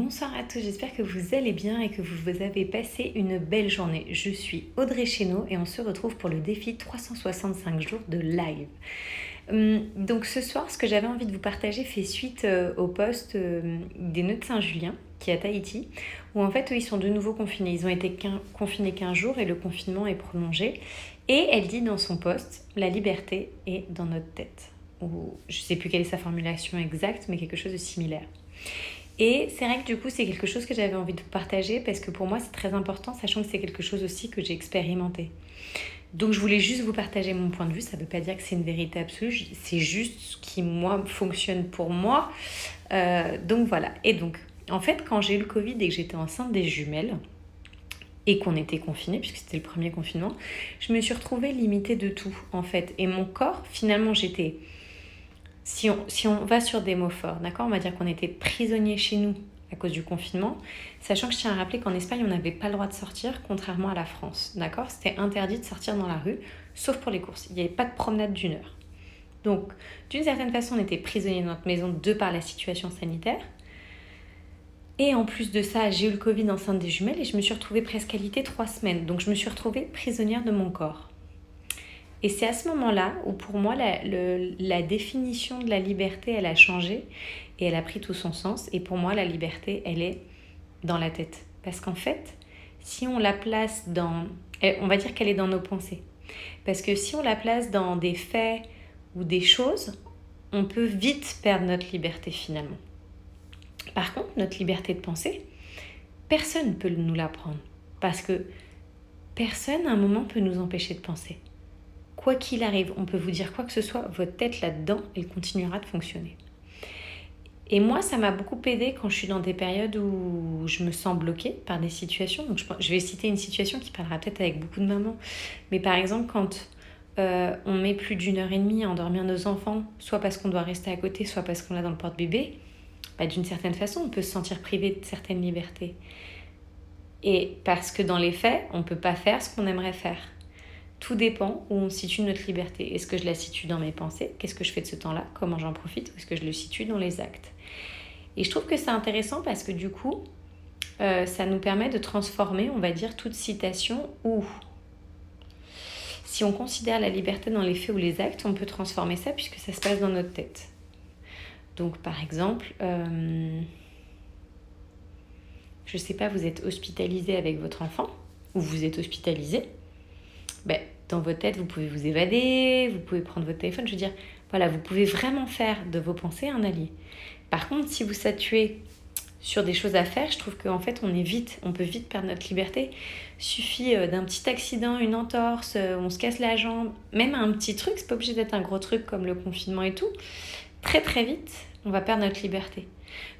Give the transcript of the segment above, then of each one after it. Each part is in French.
Bonsoir à tous, j'espère que vous allez bien et que vous avez passé une belle journée. Je suis Audrey Chénaud et on se retrouve pour le défi 365 jours de live. Donc ce soir, ce que j'avais envie de vous partager fait suite au post des Nœuds de Saint-Julien, qui est à Tahiti, où en fait eux, ils sont de nouveau confinés. Ils ont été confinés 15 jours et le confinement est prolongé. Et elle dit dans son post, la liberté est dans notre tête. Ou, je ne sais plus quelle est sa formulation exacte, mais quelque chose de similaire. Et c'est vrai que du coup, c'est quelque chose que j'avais envie de vous partager parce que pour moi, c'est très important, sachant que c'est quelque chose aussi que j'ai expérimenté. Donc, je voulais juste vous partager mon point de vue. Ça ne veut pas dire que c'est une vérité absolue, c'est juste ce qui, moi, fonctionne pour moi. Donc, voilà. Et donc, en fait, quand j'ai eu le Covid et que j'étais enceinte des jumelles, et qu'on était confinés, puisque c'était le premier confinement, je me suis retrouvée limitée de tout, en fait. Et mon corps, finalement, j'étais... Si on va sur des mots forts, d'accord, on va dire qu'on était prisonniers chez nous à cause du confinement, sachant que je tiens à rappeler qu'en Espagne, on n'avait pas le droit de sortir, contrairement à la France, d'accord. C'était interdit de sortir dans la rue, sauf pour les courses. Il n'y avait pas de promenade d'une heure. Donc, d'une certaine façon, on était prisonniers de notre maison de par la situation sanitaire. Et en plus de ça, j'ai eu le Covid enceinte des jumelles et je me suis retrouvée presque alitée 3 semaines. Donc, je me suis retrouvée prisonnière de mon corps. Et c'est à ce moment-là où pour moi la définition de la liberté, elle a changé et elle a pris tout son sens. Et pour moi, la liberté, elle est dans la tête. Parce qu'en fait, si on la place dans... On va dire qu'elle est dans nos pensées. Parce que si on la place dans des faits ou des choses, on peut vite perdre notre liberté finalement. Par contre, notre liberté de penser, personne ne peut nous la prendre. Parce que personne à un moment peut nous empêcher de penser. Quoi qu'il arrive, on peut vous dire quoi que ce soit, votre tête là-dedans, elle continuera de fonctionner. Et moi, ça m'a beaucoup aidée quand je suis dans des périodes où je me sens bloquée par des situations. Donc, je vais citer une situation qui parlera peut-être avec beaucoup de mamans. Mais par exemple, quand on met plus d'1h30 à endormir nos enfants, soit parce qu'on doit rester à côté, soit parce qu'on l'a dans le porte-bébé, d'une certaine façon, on peut se sentir privé de certaines libertés. Et parce que dans les faits, on ne peut pas faire ce qu'on aimerait faire. Tout dépend où on situe notre liberté. Est-ce que je la situe dans mes pensées? Qu'est-ce que je fais de ce temps-là? Comment j'en profite? Ou est-ce que je le situe dans les actes? Et je trouve que c'est intéressant parce que du coup, ça nous permet de transformer, on va dire, toute citation où, si on considère la liberté dans les faits ou les actes, on peut transformer ça puisque ça se passe dans notre tête. Donc, par exemple, je sais pas, vous êtes hospitalisé avec votre enfant ou vous êtes hospitalisé. Dans votre tête, vous pouvez vous évader, vous pouvez prendre votre téléphone. Je veux dire, voilà, vous pouvez vraiment faire de vos pensées un allié. Par contre, si vous statuez sur des choses à faire, je trouve qu'en fait, on peut vite perdre notre liberté. Suffit d'un petit accident, une entorse, on se casse la jambe, même un petit truc, c'est pas obligé d'être un gros truc comme le confinement et tout. Très très vite, on va perdre notre liberté.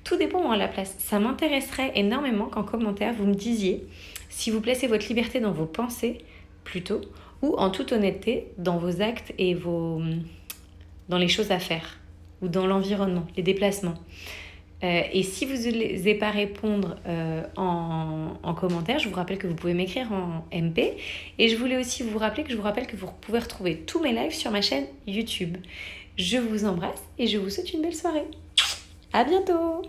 Tout dépend où on la place. Ça m'intéresserait énormément qu'en commentaire, vous me disiez si vous placez votre liberté dans vos pensées plutôt, ou en toute honnêteté dans vos actes et dans les choses à faire, ou dans l'environnement, les déplacements. Et si vous n'osez pas répondre en commentaire, je vous rappelle que vous pouvez m'écrire en MP. Et je voulais aussi vous rappeler que vous pouvez retrouver tous mes lives sur ma chaîne YouTube. Je vous embrasse et je vous souhaite une belle soirée. À bientôt!